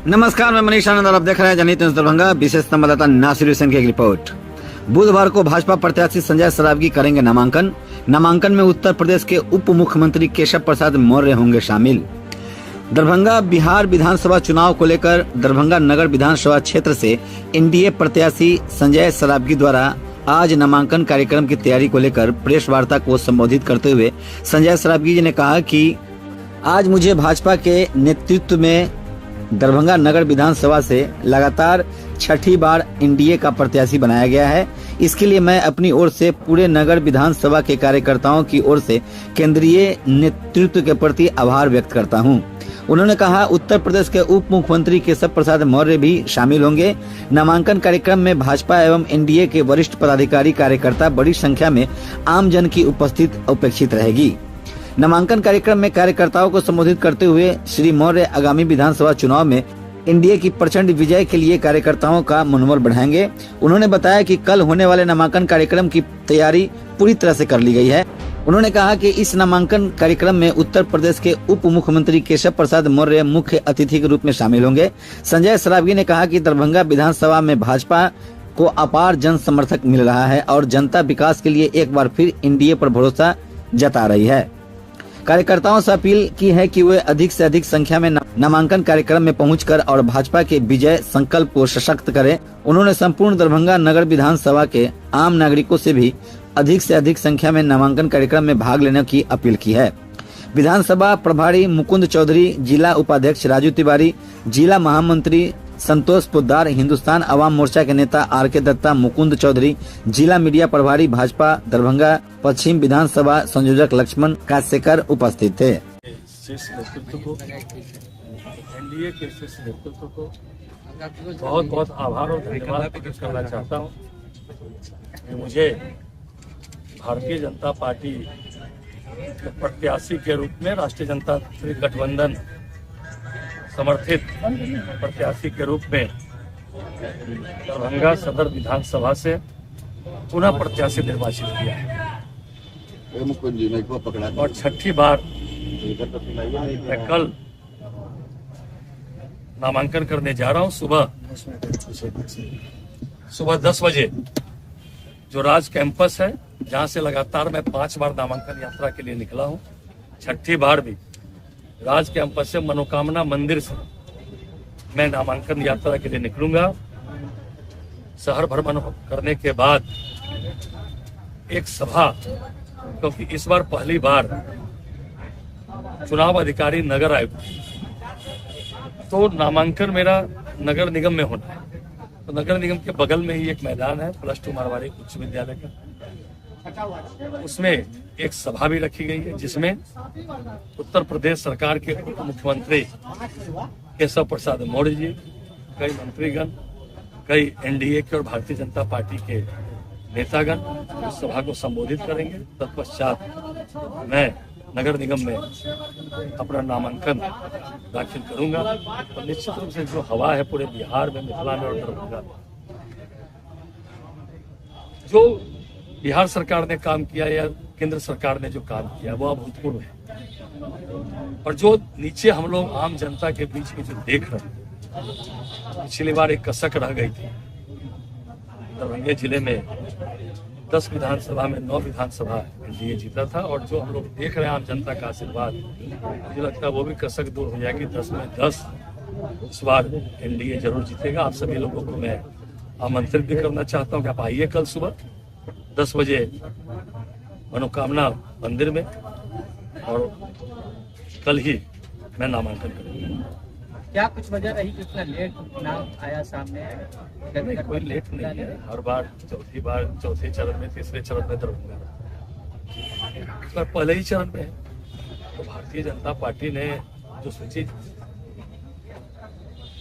नमस्कार, मैं मनीष आनंद और आप देख रहे हैं जनहित न्यूज दरभंगा। विशेष संवाददाता नासिर हुसैन की एक रिपोर्ट। बुधवार को भाजपा प्रत्याशी संजय सरावगी करेंगे नामांकन में उत्तर प्रदेश के उप मुख्यमंत्री केशव प्रसाद मौर्य होंगे शामिल। दरभंगा बिहार विधानसभा चुनाव को लेकर दरभंगा नगर विधानसभा क्षेत्र से एनडीए प्रत्याशी संजय सरावगी द्वारा आज नामांकन कार्यक्रम की तैयारी को लेकर प्रेस वार्ता को संबोधित करते हुए संजय सरावगी जी ने कहा कि आज मुझे भाजपा के नेतृत्व में दरभंगा नगर विधानसभा से लगातार छठी बार एनडीए का प्रत्याशी बनाया गया है। इसके लिए मैं अपनी ओर से पूरे नगर विधानसभा के कार्यकर्ताओं की ओर से केंद्रीय नेतृत्व के प्रति आभार व्यक्त करता हूं। उन्होंने कहा उत्तर प्रदेश के उप मुख्यमंत्री केशव प्रसाद मौर्य भी शामिल होंगे। नामांकन कार्यक्रम में भाजपा एवं एनडीए के वरिष्ठ पदाधिकारी कार्यकर्ता बड़ी संख्या में आम जन की उपस्थिति अपेक्षित रहेगी। नामांकन कार्यक्रम में कार्यकर्ताओं को संबोधित करते हुए श्री मौर्य आगामी विधानसभा चुनाव में एनडीए की प्रचंड विजय के लिए कार्यकर्ताओं का मनोबल बढ़ाएंगे। उन्होंने बताया कि कल होने वाले नामांकन कार्यक्रम की तैयारी पूरी तरह से कर ली गई है। उन्होंने कहा कि इस नामांकन कार्यक्रम में उत्तर प्रदेश के उप मुख्यमंत्री केशव प्रसाद मौर्य मुख्य अतिथि के रूप में शामिल होंगे। संजय सरावगी ने कहा कि दरभंगा विधानसभा में भाजपा को अपार जन समर्थक मिल रहा है और जनता विकास के लिए एक बार फिर एनडीए पर भरोसा जता रही है। कार्यकर्ताओं से अपील की है कि वे अधिक से अधिक संख्या में नामांकन कार्यक्रम में पहुंचकर और भाजपा के विजय संकल्प को सशक्त करें। उन्होंने संपूर्ण दरभंगा नगर विधानसभा के आम नागरिकों से भी अधिक से अधिक संख्या में नामांकन कार्यक्रम में भाग लेने की अपील की है। विधानसभा प्रभारी मुकुंद चौधरी, जिला उपाध्यक्ष राजू तिवारी, जिला महामंत्री संतोष पोद्दार, हिंदुस्तान अवाम मोर्चा के नेता आर.के. दत्ता, मुकुंद चौधरी, जिला मीडिया प्रभारी भाजपा दरभंगा पश्चिम विधानसभा संयोजक लक्ष्मण कासेकर उपस्थित थे। शीर्ष नेतृत्व को, एनडीए के शीर्ष नेतृत्व को बहुत बहुत आभार और धन्यवाद प्रकट करना चाहता हूँ। मुझे भारतीय जनता पार्टी के प्रत्याशी के रूप में राष्ट्रीय जनता गठबंधन समर्थित प्रत्याशी के रूप में दरभंगा सदर विधानसभा से पुनः प्रत्याशी निर्वाचित किया है और छठी बार मैं कल नामांकन करने जा रहा हूं। सुबह 10 बजे जो राज कैंपस है, जहां से लगातार मैं 5 बार नामांकन यात्रा के लिए निकला हूं, छठी बार भी राज कैंपस से मनोकामना मंदिर से मैं नामांकन यात्रा के लिए निकलूंगा। शहर भ्रमण करने के बाद एक सभा, क्योंकि इस बार पहली बार चुनाव अधिकारी नगर आयुक्त, तो नामांकन मेरा नगर निगम में होना है। तो नगर निगम के बगल में ही एक मैदान है +2 मारवाड़ी उच्च विद्यालय का, उसमें एक सभा भी रखी गई है जिसमें उत्तर प्रदेश सरकार के उप मुख्यमंत्री केशव प्रसाद मौर्य जी, कई मंत्रीगण, कई एनडीए के और भारतीय जनता पार्टी के नेतागण उस सभा को संबोधित करेंगे। तत्पश्चात मैं नगर निगम में अपना नामांकन दाखिल करूंगा। और निश्चित रूप से जो हवा है पूरे बिहार में, मिथिला में और दरभंगा में, जो बिहार सरकार ने काम किया या केंद्र सरकार ने जो काम किया वो अभूतपूर्व है। और जो नीचे हम लोग आम जनता के बीच में जो देख रहे हैं, पिछली बार एक कसक रह गई थी। दरभंगा जिले में 10 विधानसभा में 9 विधानसभा एनडीए जीता था और जो हम लोग देख रहे हैं आम जनता का आशीर्वाद, मुझे लगता है वो भी कसक दूर हो जाएगी। 10 में 10 इस बार एनडीए जरूर जीतेगा। आप सभी लोगों को मैं आमंत्रित भी करना चाहता हूँ कि आप आइए कल सुबह 10 बजे मनोकामना मंदिर में, और कल ही मैं नामांकन करूंगा। क्या कुछ वजह रही कि इतना लेट नाम आया सामने? नहीं, कोई लेट नहीं है। हर बार चौथे चरण में, तीसरे चरण में दरभंगा, इस बार पहले ही चरण में है। तो भारतीय जनता पार्टी ने जो सूची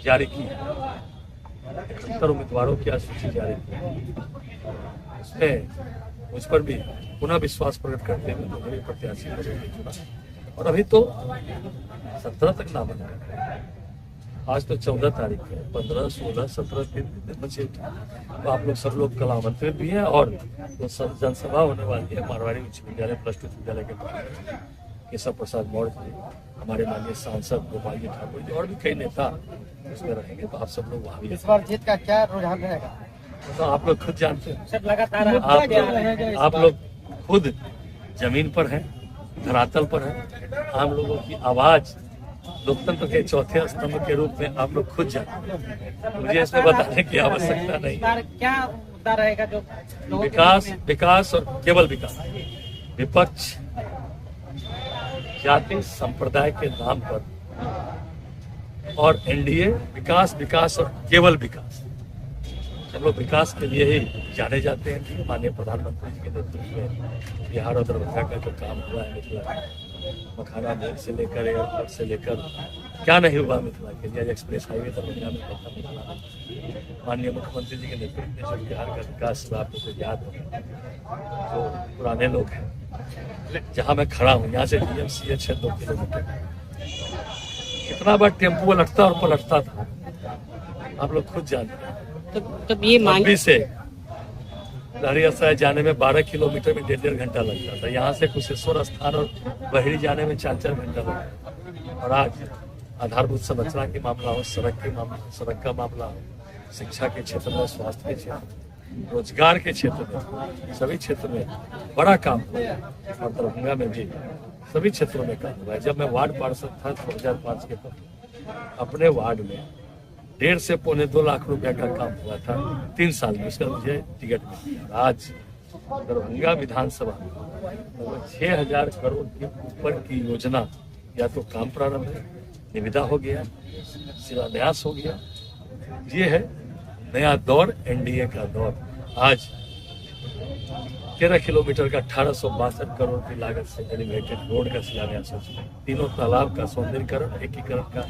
जारी की है, 71 उम्मीदवारों की आज सूची जारी की है, उसमें मुझ पर भी पुनः विश्वास प्रकट करते हुए मुझे भी प्रत्याशी चुना। और अभी तो 17 तक नामांकन है। आज तो 14 तारीख है, 15, 16, 17 दिन बचे। तो आप लोग सब लोग कल आमंत्रित भी हैं और तो जनसभा होने वाली है मारवाड़ी उच्च विद्यालय +2 विद्यालय के पास। केशव प्रसाद मौर्य जी, हमारे माननीय सांसद गोपाल जी ठाकुर जी और भी कई नेता उसमें रहेंगे। तो आप सब लोग वहाँ भी इस बार जीत का क्या रुझान रहेगा? तो आप लोग खुद जानते हैं, सब लगातार आप लोग खुद जमीन पर हैं, धरातल पर हैं। आम लोगों की आवाज लोकतंत्र के चौथे स्तंभ के रूप में आप लोग खुद जानते हैं, मुझे इसमें बताने की आवश्यकता नहीं। इस बार क्या मुद्दा रहेगा जो लोगों के विकास, मन में- विकास और केवल विकास। विपक्ष जाति संप्रदाय के नाम पर, और एनडीए विकास, विकास और केवल विकास। हम लोग विकास के लिए ही जाने जाते हैं। माननीय प्रधानमंत्री जी के नेतृत्व में बिहार और दरभंगा का जो काम हुआ है, मिथिला मखाना मोड़ से लेकर एयरपोर्ट से लेकर क्या नहीं हुआ मिथिला के लिए। एक्सप्रेस हाईवे दरभंगा में खत्म हुआ। माननीय मुख्यमंत्री जी के नेतृत्व में जो बिहार का विकास हुआ, आपको तो याद होगा। जो पुराने लोग हैं, जहाँ मैं खड़ा हूँ यहाँ से DMCH है 2 किलोमीटर, कितना बार टेम्पो लटता और पलटता था, आप लोग खुद जानते हैं। तो ये मांग अभी से लहरियासराय जाने में 12 किलोमीटर में 1.5 घंटा लगता था। यहाँ से कुशेश्वर स्थान और बहरी जाने में 4 घंटा लगता। और आज आधारभूत संरचना के मामला हो, सड़क का मामला हो, शिक्षा के क्षेत्र में, स्वास्थ्य के क्षेत्र, रोजगार के क्षेत्र में, सभी क्षेत्र में बड़ा काम हुआ है। और दरभंगा में भी सभी क्षेत्रों में काम हुआ है। जब मैं वार्ड पार्षद था 2005 के तक, अपने वार्ड में 1.5 से पौने 2 लाख रुपया का काम हुआ था 3 साल में। उसका मुझे टिकट मिला। आज दरभंगा विधानसभा में 6,000 करोड़ के ऊपर की योजना या तो काम प्रारंभ है, निविदा हो गया, शिलान्यास हो गया। ये है नया दौर, एनडीए का दौर। आज 13 किलोमीटर का 1862 करोड़ की लागत से एलिवेटेड रोड का शिलान्यास हो चुका है। 3 तालाब का सौंदर्यीकरण, एकीकरण का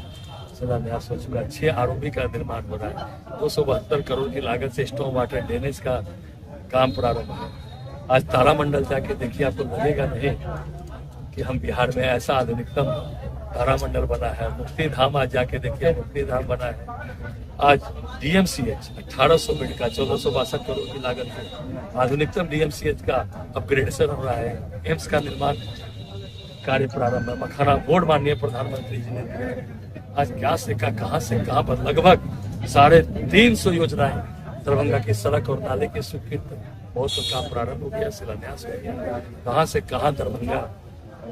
शिलान्यास हो चुका है। 6 ROB का निर्माण हो रहा है। 272 करोड़ की लागत से स्टॉर्म वाटर ड्रेनेज का काम प्रारंभ है। आज तारामंडल जाके देखिए, आपको लगेगा नहीं कि हम बिहार में ऐसा आधुनिकतम तारामंडल बना है। मुक्ति धाम आज जाके देखिए, मुक्ति धाम बना है। आज DMCH 1800 बेड का 1462 करोड़ की लागत से आधुनिकतम DMCH का अपग्रेडेशन हो रहा है। एम्स का निर्माण कार्य प्रारंभ है। मखाना बोर्ड माननीय प्रधानमंत्री जी ने आज क्या से कहां से कहां पर लगभग 350 योजनाएं दरभंगा की सड़क और नाले की स्वीकृत, बहुत सा काम प्रारंभ हो गया, शिलान्यास हो गया। कहां से कहां दरभंगा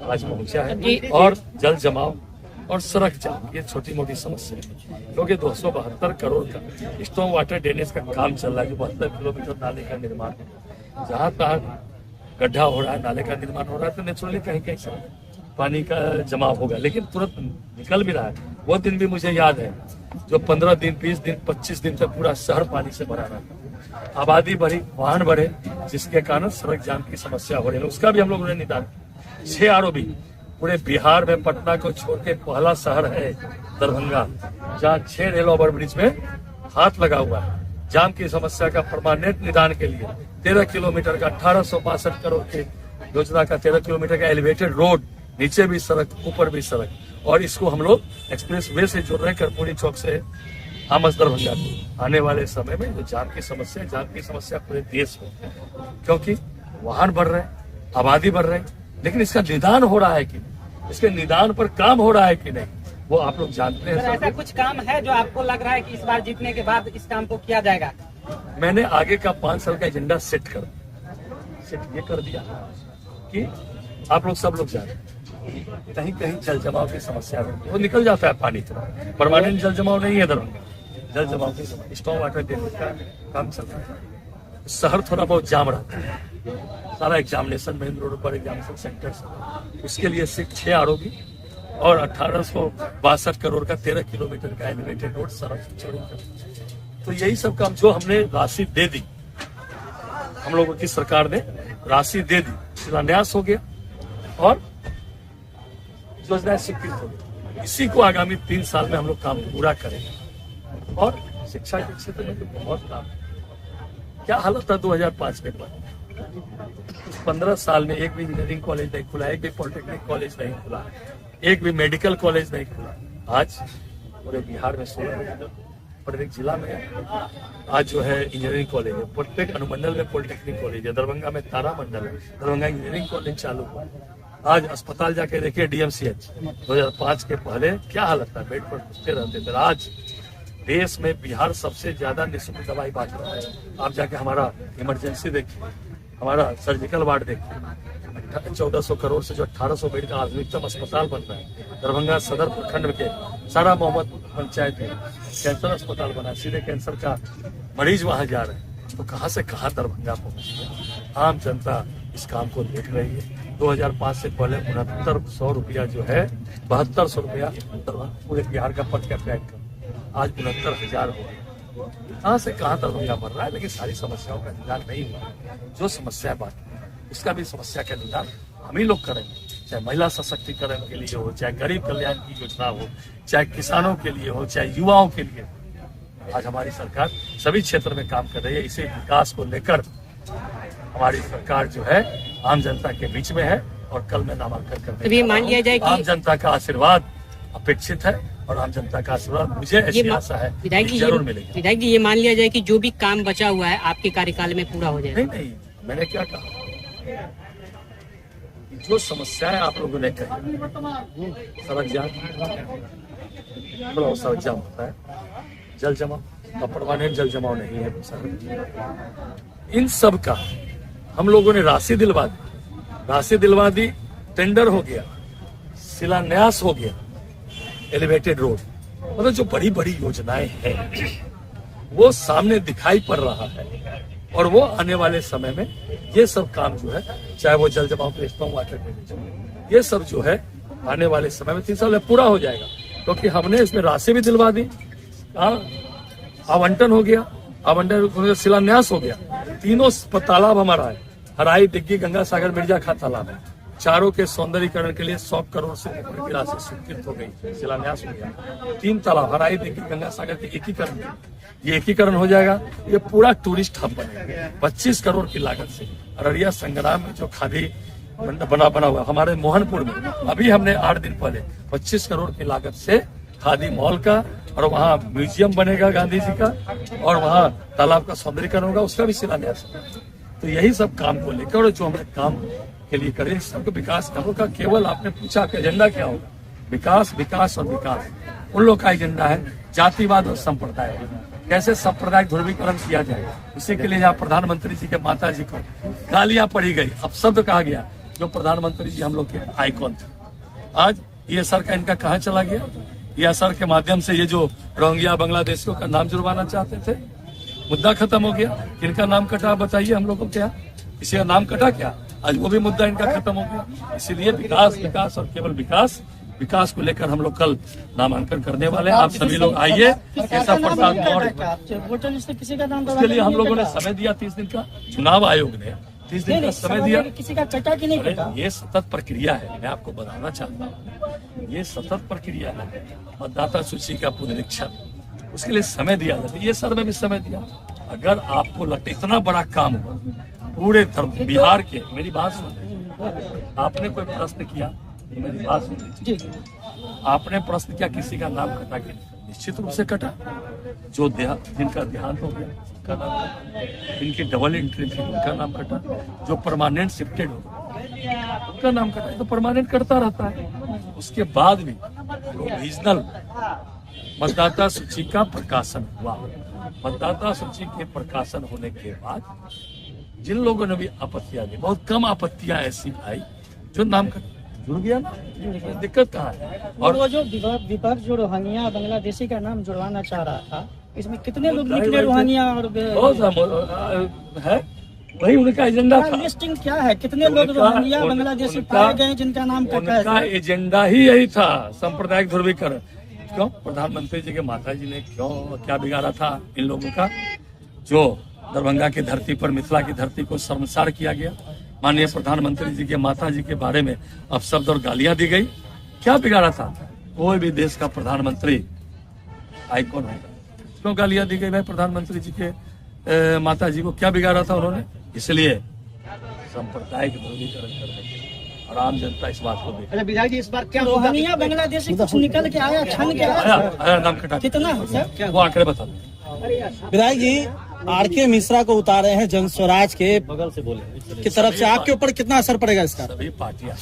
आज पहुंचा है। और जल जमाव और सड़क जाम, ये छोटी मोटी समस्या है, क्योंकि 272 करोड़ का स्टॉर्म वाटर ड्रेनेज का काम चल रहा है। जो 72 किलोमीटर नाले का निर्माण है, जहां तहां गड्ढा हो रहा है, नाले का निर्माण हो रहा है, तो नेचुरली कहीं कहीं से पानी का जमाव होगा, लेकिन तुरंत निकल भी रहा है। वो दिन भी मुझे याद है जो 15 दिन, 20 दिन, 25 दिन तक पूरा शहर पानी से भरा रहा। आबादी बढ़ी, वाहन बढ़े, जिसके कारण सड़क जाम की समस्या हो रही है। उसका भी हम लोगों ने निदान। 6 ROB पूरे बिहार में, पटना को छोड़ के पहला शहर है दरभंगा, जहाँ 6 रेल ओवर ब्रिज में हाथ लगा हुआ है। जाम की समस्या का परमानेंट निदान के लिए 13 किलोमीटर का 1862 करोड़ की योजना का 13 किलोमीटर का एलिवेटेड रोड, नीचे भी सड़क, ऊपर भी सड़क, और इसको हम लोग एक्सप्रेस वे से जोड़ रहे हैं कर्पूरी चौक से आमस दरभंगा को। आने वाले समय में जो जाम की समस्या पूरे देश में, क्योंकि वाहन बढ़ रहे हैं, आबादी बढ़ रही है, लेकिन इसका निदान हो रहा है कि नहीं, इसके निदान पर काम हो रहा है कि नहीं, वो आप लोग जानते हैं। ऐसा कुछ काम है जो आपको लग रहा है कि इस बार जीतने के बाद इस काम को किया जाएगा? मैंने आगे का 5 साल का एजेंडा सेट ये कर दिया कि आप लोग सब लोग जाने, कहीं कहीं जल जमाव की समस्या है, वो निकल जाता है पानी, तो परमानेंट जल जमाव नहीं है दरभंगा। जल जमाव की स्टॉर्म वाटर ड्रेनेज का काम चल रहा है। शहर थोड़ा बहुत जाम रहता है, सारा एग्जामिनेशन मेन रोड पर एग्जामिनेशन सेंटर से, उसके लिए सिर्फ 6 ROB और 1862 करोड़ का 13 किलोमीटर का एलिवेटेड रोड सड़क चौड़ी। तो यही सब काम जो हमने राशि दे दी, हम लोगों की सरकार ने राशि दे दी, शिलान्यास हो गया और योजनाएं स्वीकृत हो गई। इसी को आगामी 3 साल में हम लोग काम पूरा करेंगे। और शिक्षा के क्षेत्र में तो बहुत काम है। क्या हालत था 2005 के बाद? 15 साल में एक भी इंजीनियरिंग कॉलेज नहीं खुला, एक भी पॉलिटेक्निक कॉलेज नहीं खुला, एक भी मेडिकल कॉलेज नहीं खुला। आज पूरे बिहार में 16 प्रत्येक जिला में आज जो है इंजीनियरिंग कॉलेज है। प्रत्येक अनुमंडल में पॉलिटेक्निक कॉलेज है। दरभंगा में तारामंडल है, दरभंगा इंजीनियरिंग कॉलेज चालू हुआ। आज अस्पताल जाके देखिए डीएमसीएच 2005 के पहले क्या हालत था, बेड पर घुसते रहते थे। आज देश में बिहार सबसे ज्यादा निःशुल्क दवाई बांट रहा है। आप जाके हमारा इमरजेंसी देखिए, हमारा सर्जिकल वार्ड देखिए, 1400 करोड़ से जो 1800 बेड का आधुनिकतम अस्पताल बन रहा है। दरभंगा सदर प्रखंड के सारा मोहम्मद पंचायत में कैंसर अस्पताल बना, सीधे कैंसर का मरीज वहां जा रहे हैं। तो कहां से कहां दरभंगा पहुंच गया। आम जनता इस काम को देख रही है। 2005 से पहले 6900 रुपया जो है, 7200 रुपया पूरे बिहार का पर कैपिटा इनकम, आज 69,000 हो गया। कहां से कहां दरभंगा बढ़ रहा है, लेकिन सारी समस्याओं का निदान नहीं हुआ। जो समस्या बात उसका भी समस्या का निदान हम ही लोग करेंगे, चाहे महिला सशक्तिकरण के लिए हो, चाहे गरीब कल्याण की योजना हो, चाहे किसानों के लिए हो, चाहे युवाओं के लिए हो। आज हमारी सरकार सभी क्षेत्र में काम कर रही है। इसे विकास को लेकर हमारी सरकार जो है आम जनता के बीच में है और कल में नामांकन करने मान लिया जाए कि आम जनता का आशीर्वाद अपेक्षित है और आम जनता का आशीर्वाद मुझे ऐसी आशा है जरूर मिलेगी। विधायक जी, ये मान लिया जाए कि जो भी काम बचा हुआ है आपके कार्यकाल में पूरा हो जाएगा। नहीं, मैंने क्या कहा, जो समस्याएं आप लोगों ने कही, सड़क जाम, सड़क जाम होता है, जल जमाव का परमानेंट जल जमाव नहीं है सर। इन सब का हम लोगों ने राशि दिलवा दी, टेंडर हो गया, शिलान्यास हो गया, एलिवेटेड रोड, मतलब जो बड़ी बड़ी योजनाएं हैं वो सामने दिखाई पड़ रहा है। और वो आने वाले समय में ये सब काम जो है, चाहे वो जल जमाव के स्टॉर्म वाटर मैनेजमेंट, ये सब जो है आने वाले समय में 3 साल में पूरा हो जाएगा, क्योंकि हमने इसमें राशि भी दिलवा दी, आवंटन हो गया, आवंटन शिलान्यास हो गया। तीनों तालाब हमारा है, हराई, दिग्गी, गंगा सागर, मिर्जा खा तालाब है। चारों के सौंदर्यीकरण के लिए 100 करोड़ से ऊपर की राशि स्वीकृत हो गई, शिलान्यास हो गया। 3 तालाब, हराई, दिग्गी, गंगा सागर के एकीकरण, ये एकीकरण हो जाएगा। ये पूरा टूरिस्ट हब बनेगा 25 करोड़ की लागत से। अररिया संग्राम में जो खादी बना हुआ हमारे मोहनपुर में, अभी हमने 8 दिन पहले 25 करोड़ की लागत से खादी मॉल का, और वहाँ म्यूजियम बनेगा गांधी जी का, और वहाँ तालाब का सौंदर्यीकरण होगा, उसका भी शिलान्यास होगा। तो यही सब काम को लेकर जो हमने काम के लिए करें, सबको विकास कामों का, केवल आपने पूछा कि एजेंडा क्या होगा, विकास, विकास और विकास। उन लोग का एजेंडा है जातिवाद और संप्रदाय, कैसे सांप्रदायिक ध्रुवीकरण किया जाए। इसी के लिए यहाँ प्रधानमंत्री जी के माता जी को गालियां पड़ी गई, अपशब्द कहा गया, जो प्रधानमंत्री जी हम लोग के आइकॉन थे। आज ये सर का इनका कहाँ चला गया। ये असर के माध्यम से ये जो रोहिंग्या बांग्लादेशियों का नाम जुड़वाना चाहते थे, मुद्दा खत्म हो गया। किनका नाम कटा बताइए हम लोगों को, क्या किसी का नाम कटा क्या? आज वो भी मुद्दा इनका खत्म हो गया। इसीलिए विकास, विकास और केवल विकास, विकास को लेकर हम लोग कल नामांकन करने वाले हैं। आप सभी लोग आइए। केशव प्रसाद मौर्य, उसके लिए हम लोगों ने समय दिया 30 दिन का, चुनाव आयोग ने 30 दिन का समय दिया। किसी का कटा कि नहीं कटा? ये सतत प्रक्रिया है, मैं आपको बताना चाहता हूँ, ये सतत प्रक्रिया है। मतदाता सूची का पुनरीक्षण, उसके लिए समय दिया जाता है। ये सर में भी समय दिया। अगर आपको लगता इतना बड़ा काम हो पूरे बिहार के, मेरी बात सुन, आपने कोई प्रश्न किया, मेरी बात सुन, आपने प्रश्न किया किसी का नाम कटा कि निश्चित रूप से कटा। जो जिनका देहांत हो गया उनका नाम कटा, जिनकी डबल एंट्री थी उनका नाम कटा, जो परमानेंट शिफ्टेड हो उनका नाम कटा। तो परमानेंट करता रहता है। उसके बाद भी प्रोविजनल मतदाता सूची का प्रकाशन हुआ। मतदाता सूची के प्रकाशन होने के बाद जिन लोगों ने भी आपत्तियां दी, बहुत कम आपत्तियां ऐसी आई जो नाम जुड़ गया ना, दिक्कत कहाँ है। और वो जो विपक्ष जो रोहिंग्या बांग्लादेशी का नाम जुड़वाना चाह रहा था, इसमें कितने लोग निकले रोहिंग्या और है, वही उनका एजेंडा था। लिस्टिंग क्या है, कितने लोग रोहिंग्या बांग्लादेशी पाए गए जिनका नाम कटा है? उनका एजेंडा ही यही था, सांप्रदायिक ध्रुवीकरण। क्यों प्रधानमंत्री जी के माता जी ने क्या बिगाड़ा था इन लोगों का, जो दरभंगा की धरती पर, मिथिला की धरती को शर्मसार किया गया। माननीय प्रधानमंत्री जी के माता जी के बारे में अपशब्द और गालियां दी गई। क्या बिगाड़ा था? कोई भी देश का प्रधानमंत्री आइकॉन होगा, क्यों गालियां दी गई भाई प्रधानमंत्री जी के माता जी को? क्या बिगाड़ा था उन्होंने? इसलिए सांप्रदायिक ध्रुवीकरण करने के, और आम जनता इस बात को देखे। विधायक जी, इस बार क्या रोहिंग्या बांग्लादेशी कुछ निकल के आया, छन के आया? नाम कटा कितना है सर? वो आंकड़े बता दो। विधायक जी, आरके मिश्रा को उतारे हैं जन स्वराज के बगल से बोले की तरफ से, आपके ऊपर कितना असर पड़ेगा इसका? सभी पार्टियां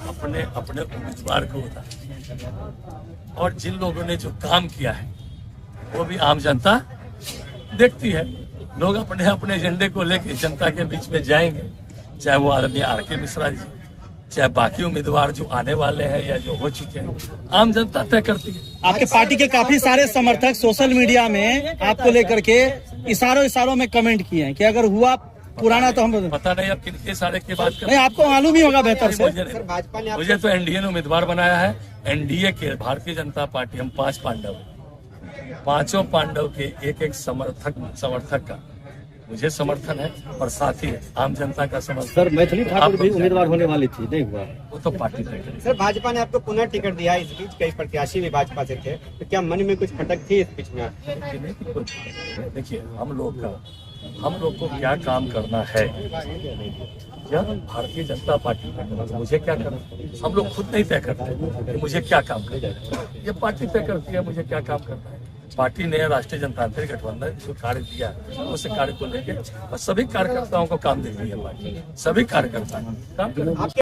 अपने अपने उम्मीदवार को उतारे और जिन लोगों ने जो काम किया है वो भी आम जनता देखती है। लोग अपने अपने एजेंडे को लेकर जनता के बीच में जाएंगे, चाहे वो आदमी आरके मिश्रा जी, चाहे बाकी उम्मीदवार जो आने वाले हैं या जो हो चुके हैं, आम जनता तय करती है। आपके पार्टी के काफी सारे समर्थक सोशल मीडिया में आपको लेकर के इशारों में कमेंट किए हैं कि अगर हुआ पुराना तो हम पता नहीं अब किनके सारे की बात कर नहीं, आपको मालूम ही होगा बेहतर से। मुझे तो एनडीए ने उम्मीदवार बनाया है। एनडीए के भारतीय जनता पार्टी, हम 5 पांडव हैं, 5 पांडव के एक समर्थक का मुझे समर्थन है और साथ ही आम जनता का समर्थन। सर मैथिली ठाकुर भी उम्मीदवार होने वाली थी, नहीं हुआ। वो तो पार्टी तय करेगी। सर भाजपा ने आपको पुनः टिकट दिया, इस बीच कई प्रत्याशी भी भाजपा से थे, तो क्या मन में कुछ खटक थी इस बीच में? देखिए हम लोग को क्या काम करना है, क्या भारतीय जनता पार्टी तय करना, मुझे क्या करना, हम लोग खुद नहीं तय करते कि मुझे क्या काम करना है। ये पार्टी तय करती है मुझे क्या काम करना है। पार्टी ने राष्ट्रीय जनतांत्रिक गठबंधन जो कार्य दिया उस कार्य को लेकर सभी कार्यकर्ताओं को काम देती है पार्टी, सभी कार्यकर्ता काम करते हैं।